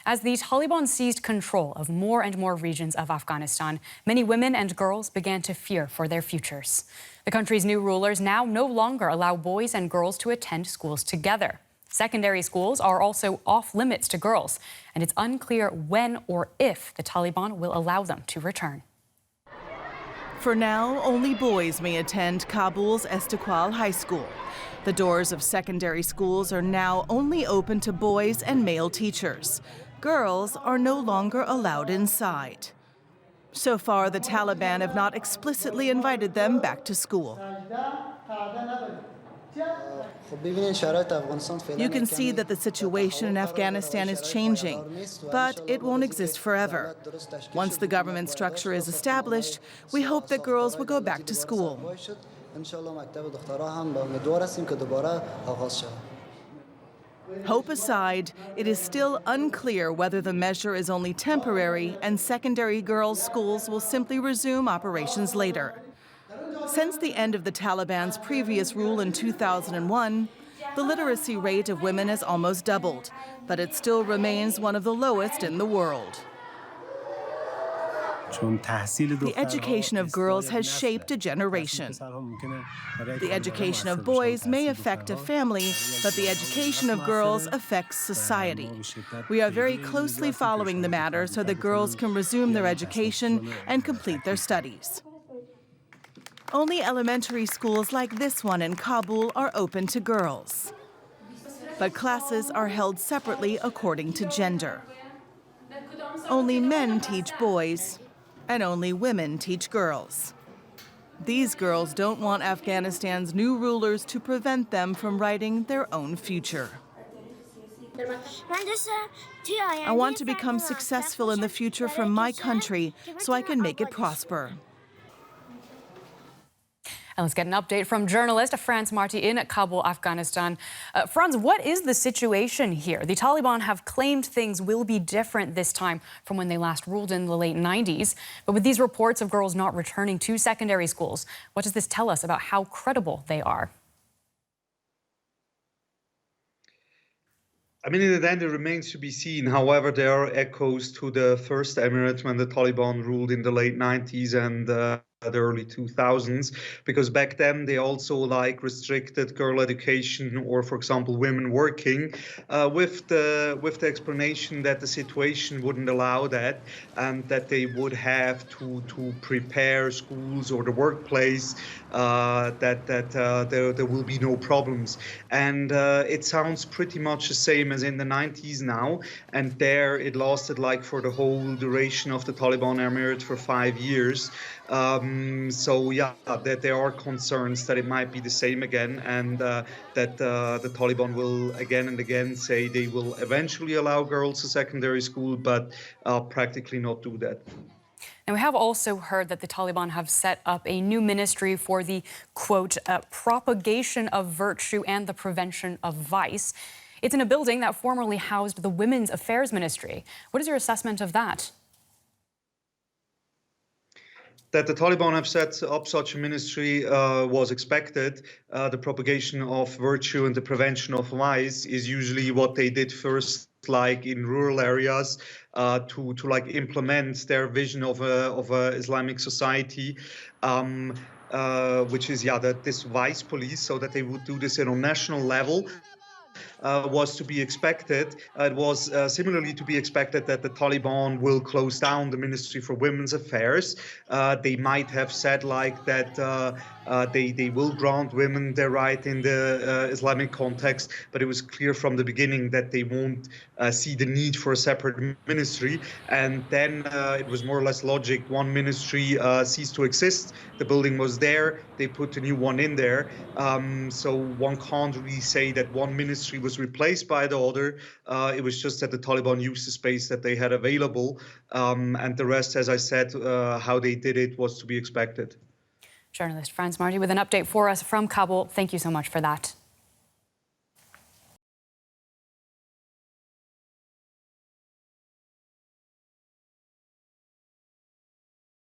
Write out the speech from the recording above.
As the Taliban seized control of more and more regions of Afghanistan, many women and girls began to fear for their futures. The country's new rulers now no longer allow boys and girls to attend schools together. Secondary schools are also off limits to girls, and it's unclear when or if the Taliban will allow them to return. For now, only boys may attend Kabul's Estaqlal High School. The doors of secondary schools are now only open to boys and male teachers. Girls are no longer allowed inside. So far, the Taliban have not explicitly invited them back to school. You can see that the situation in Afghanistan is changing, but it won't exist forever. Once the government structure is established, we hope that girls will go back to school. Hope aside, it is still unclear whether the measure is only temporary and secondary girls' schools will simply resume operations later. Since the end of the Taliban's previous rule in 2001, the literacy rate of women has almost doubled, but it still remains one of the lowest in the world. The education of girls has shaped a generation. The education of boys may affect a family, but the education of girls affects society. We are very closely following the matter so that girls can resume their education and complete their studies. Only elementary schools like this one in Kabul are open to girls. But classes are held separately according to gender. Only men teach boys, and only women teach girls. These girls don't want Afghanistan's new rulers to prevent them from writing their own future. I want to become successful in the future for my country so I can make it prosper. And let's get an update from journalist Franz Marti in Kabul, Afghanistan. Franz, what is the situation here? The Taliban have claimed things will be different this time from when they last ruled in the late 90s. But with these reports of girls not returning to secondary schools, what does this tell us about how credible they are? I mean, in the end, it remains to be seen. However, there are echoes to the first emirate when the Taliban ruled in the late 90s and the early 2000s, because back then they also restricted girl education or, for example, women working with the explanation that the situation wouldn't allow that and that they would have to prepare schools or the workplace that there will be no problems. And it sounds pretty much the same as in the 90s now, and there it lasted for the whole duration of the Taliban emirate for 5 years. So yeah, that there are concerns that it might be the same again, and that the Taliban will again and again say they will eventually allow girls to secondary school, but practically not do that. And we have also heard that the Taliban have set up a new ministry for the, quote, propagation of virtue and the prevention of vice. It's in a building that formerly housed the Women's Affairs Ministry. What is your assessment of that? That the Taliban have set up such a ministry was expected. The propagation of virtue and the prevention of vice is usually what they did first, in rural areas, to implement their vision of a Islamic society, which is that this vice police, so that they would do this on a national level. Was to be expected. It was similarly to be expected that the Taliban will close down the Ministry for Women's Affairs. They might have said that they will grant women their right in the Islamic context, but it was clear from the beginning that they won't see the need for a separate ministry. And then it was more or less logic. One ministry ceased to exist. The building was there. They put a new one in there. So one can't really say that one ministry was replaced by the other. It was just that the Taliban used the space that they had available. And the rest, as I said, how they did it was to be expected. Journalist Franz Marti with an update for us from Kabul. Thank you so much for that.